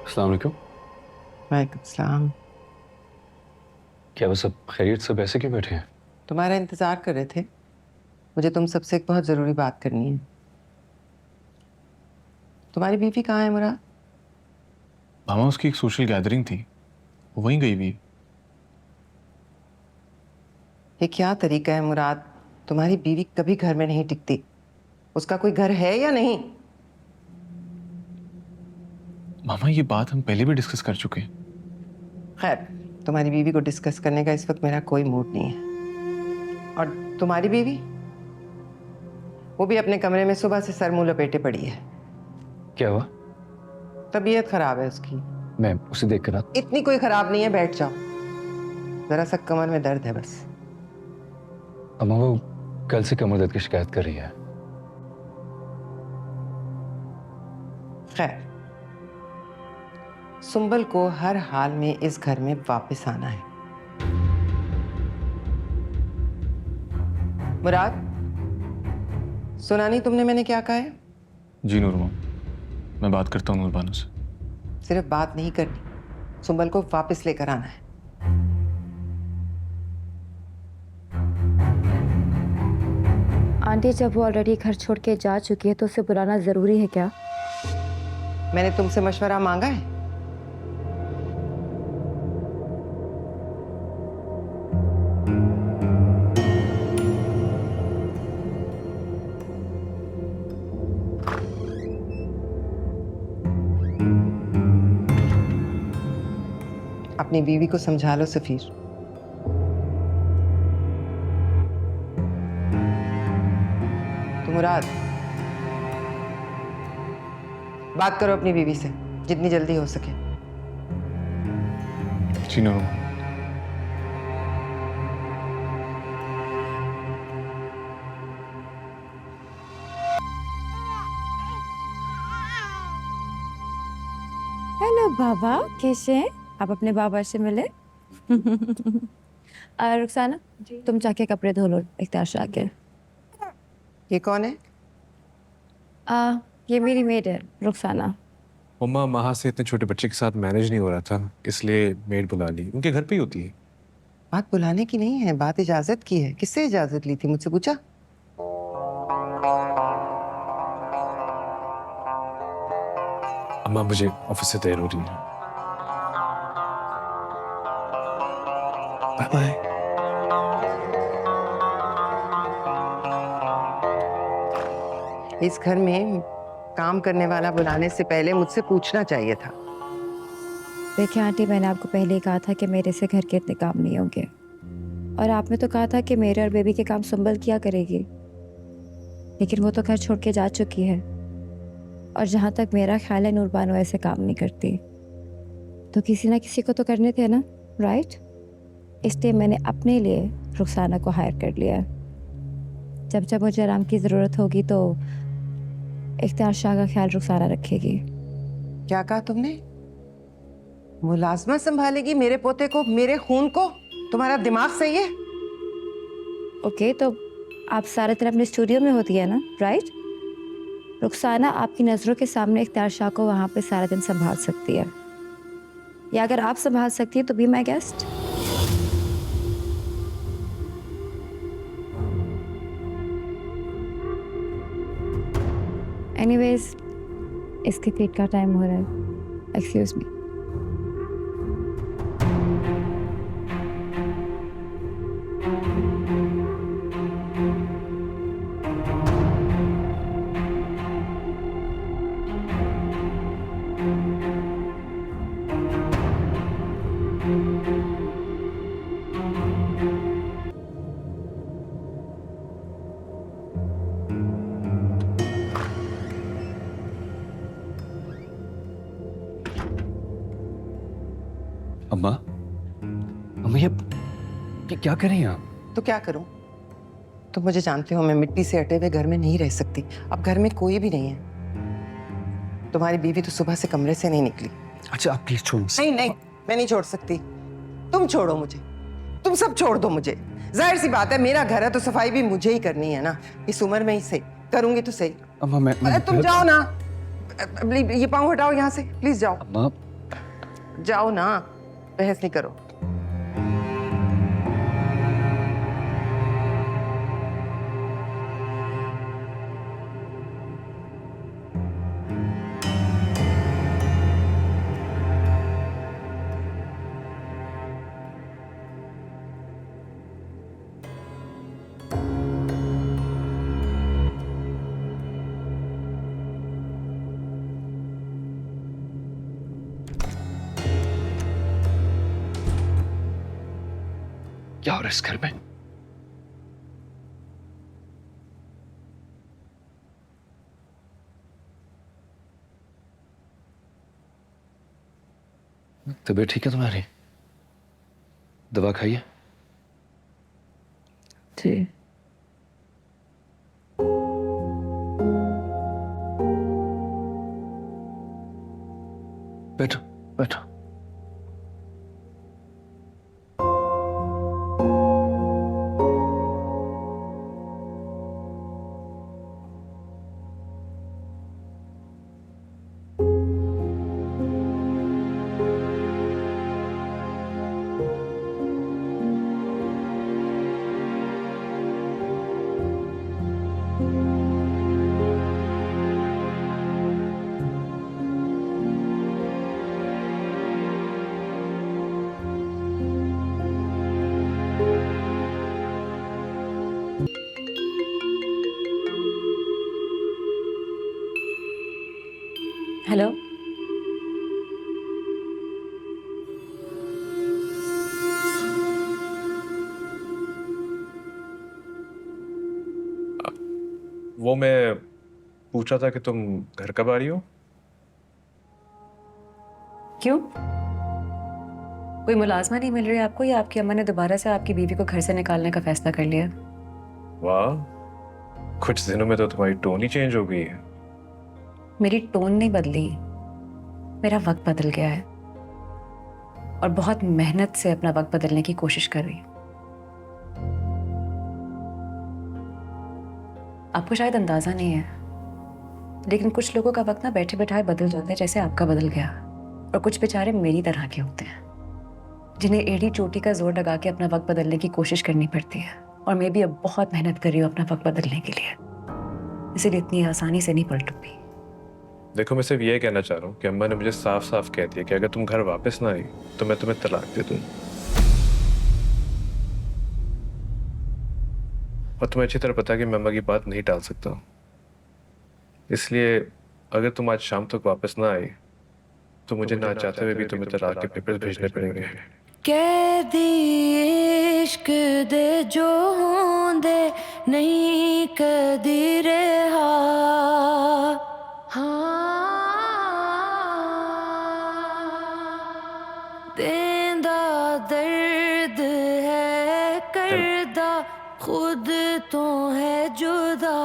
अस्सलाम वालेकुम। वालेकुम सलाम। क्या वो सब खैरियत से ऐसे क्यों बैठे हैं? तुम्हारा इंतजार कर रहे थे। मुझे तुम सबसे एक बहुत जरूरी बात करनी है। तुम्हारी बीवी कहाँ है मुराद? मामा उसकी एक सोशल गैदरिंग थी, वो वहीं गई हुई है। ये क्या तरीका है मुराद? तुम्हारी बीवी कभी घर में नहीं टिकती। उसका कोई घर है या नहीं? मामा ये बात हम पहले भी डिस्कस कर चुके हैं। खैर, तुम्हारी बीवी को डिस्कस करने का इस वक्त मेरा कोई मूड नहीं है। और तुम्हारी बीवी, वो भी अपने कमरे में सुबह से सर मुंह लपेटे पड़ी है। क्या हुआ? तबीयत खराब है उसकी। मैं उसे देख कर आता। इतनी कोई खराब नहीं है, बैठ जाओ। जरा सा कमर में दर्द है बस। अम्मा वो कल से कमर दर्द की शिकायत कर रही है। खैर, सुंबल को हर हाल में इस घर में वापस आना है। मुराद, सुना नहीं तुमने मैंने क्या कहा है? जी नूर मामा, मैं बात करता हूँ नूर बानो से। सिर्फ बात नहीं करनी, सुंबल को वापस लेकर आना है। आंटी, जब वो ऑलरेडी घर छोड़ के जा चुकी है तो उसे बुलाना जरूरी है क्या? मैंने तुमसे मशवरा मांगा है? अपनी बीवी को समझा लो सफीर। तो मुराद, बात करो अपनी बीवी से जितनी जल्दी हो सके। जी नूर मामा। हेलो बाबा, कैसे हैं आप? अपने बाबा से मिले? रुखसाना, तुम जाके कपड़े धो लो इफ्तार से आके। ये कौन है? ये मेरी मेड है रुखसाना। मम्मा, महा से इतने छोटे बच्चे के साथ मैनेज नहीं हो रहा था, इसलिए मेड बुला ली। उनके घर पे ही होती है। बात बुलाने की नहीं है, बात इजाजत की है। किससे इजाजत ली थी, मुझसे पूछा? अम्मा मुझे ऑफिस से देर हो रही है। Bye bye. इस घर में काम करने वाला बुलाने से पहले मुझसे पूछना चाहिए था। देखिए आंटी, मैंने आपको पहले ही कहा था कि मेरे से घर के इतने काम नहीं होंगे। और आपने तो कहा था कि मेरे और बेबी के काम संभल किया करेगी, लेकिन वो तो घर छोड़ के जा चुकी है। और जहाँ तक मेरा ख्याल है, नूरबानो ऐसे काम नहीं करती। तो किसी ना किसी को तो करने थे ना, राइट? इसलिए मैंने अपने लिए रुखसाना को हायर कर लिया। जब जब मुझे आराम की ज़रूरत होगी तो इख्तियार शाह का ख्याल रुखसाना रखेगी। क्या कहा तुमने? मुलाजमा संभालेगी मेरे पोते को, मेरे खून को? तुम्हारा दिमाग सही है? ओके, तो आप सारे दिन अपने स्टूडियो में होती है ना, राइट? रुखसाना आपकी नज़रों के सामने इख्तियार शाह को वहाँ पे सारा दिन संभाल सकती है। या अगर आप संभाल सकती है तो बी माई गेस्ट। एनीवेज, इसके फीड का टाइम हो रहा है। Excuse me. अम्मा, अम्मा ये क्या कर रही हैं आप? तो क्या करूं? तुम मुझे जानते हो, मैं मिट्टी से अटे हुए घर में नहीं रह सकती। अब घर में कोई भी नहीं है। तुम्हारी बीवी तो सुबह से कमरे से नहीं निकली। अच्छा आप प्लीज छोड़ो। नहीं नहीं, मैं नहीं छोड़ सकती। तुम छोड़ो मुझे, तुम सब छोड़ दो मुझे। जाहिर सी बात है, मेरा घर है तो सफाई भी मुझे ही करनी है ना। इस उम्र में ही सही करूंगी तो सही। अम्मा मैं अरे तुम जाओ ना, ये पाँव हटाओ यहाँ से, प्लीज जाओ। अम्मा जाओ ना, बहस नहीं करो। क्या हो रहा है इस घर में? तबीयत ठीक है तुम्हारी? दवा खाइए। जी। बैठो बैठो। हेलो। वो मैं पूछ रहा था कि तुम घर कब आ रही हो? क्यों? कोई मुलाजमा नहीं मिल रही आपको, या आपकी अम्मा ने दोबारा से आपकी बीवी को घर से निकालने का फैसला कर लिया? वाह, कुछ दिनों में तो तुम्हारी टोन ही चेंज हो गई है। मेरी टोन नहीं बदली, मेरा वक्त बदल गया है और बहुत मेहनत से अपना वक्त बदलने की कोशिश कर रही हूँ। आपको शायद अंदाजा नहीं है, लेकिन कुछ लोगों का वक्त ना बैठे बैठाए बदल जाता है, जैसे आपका बदल गया। और कुछ बेचारे मेरी तरह के होते हैं जिन्हें एड़ी चोटी का जोर लगा के अपना वक्त बदलने की कोशिश करनी पड़ती है। और मैं भी अब बहुत मेहनत कर रही हूँ अपना वक्त बदलने के लिए, इसीलिए इतनी आसानी से नहीं पलटूंगी। देखो, मैं सिर्फ ये कहना चाह रहा हूँ कि अम्मा ने मुझे साफ साफ कह दिया कि अगर तुम घर वापस ना आई तो मैं तुम्हें तलाक दे दूँ। और तुम्हें अच्छी तरह पता है कि मैं अम्मा की बात नहीं टाल सकता, इसलिए अगर तुम आज शाम तक वापस ना आई तो मुझे ना चाहते हुए भी तुम्हें तलाक के पेपर्स भेजने पड़ेंगे। कैदी इश्क दे जो होंदे नहीं कदी रहा, देंदा दर्द है करदा खुद तो है जुदा।